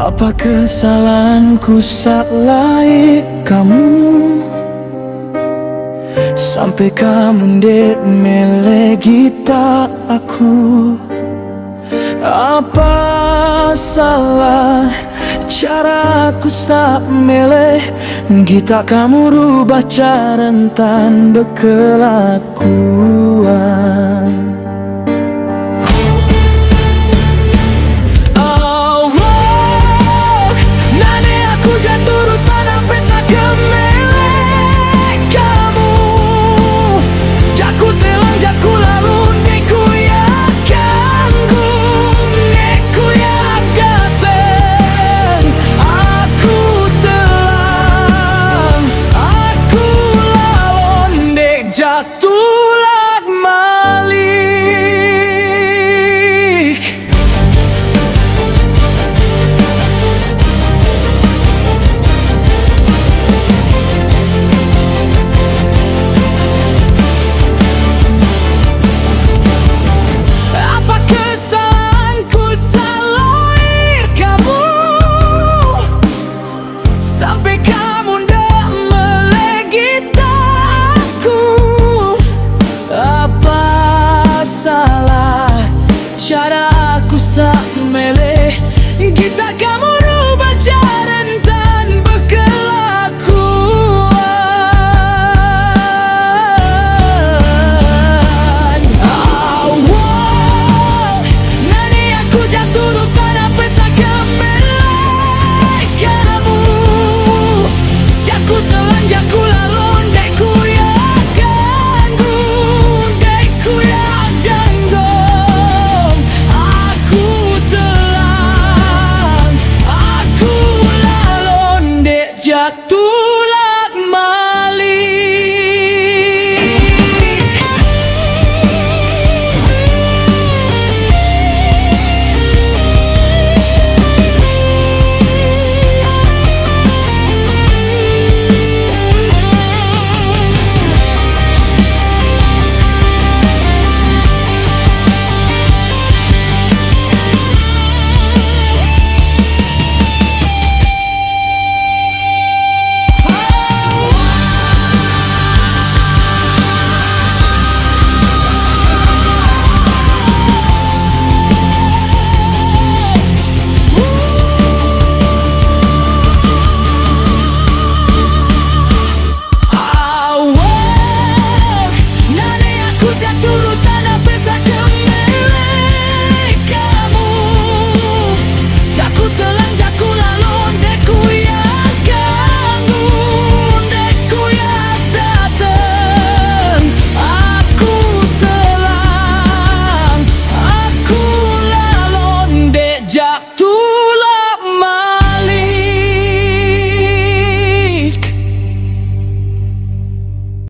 Apa kesalahanku salai kamu sampai kamu dek mele gita aku? Apa salah cara aku sak mele gita kamu rubah cara rentan berkelakuan? Tulak malik. Apa kesalahanku salai kamu sampai kamu ndak melegita aku? Apa salah cara aku sak meleh kita kamu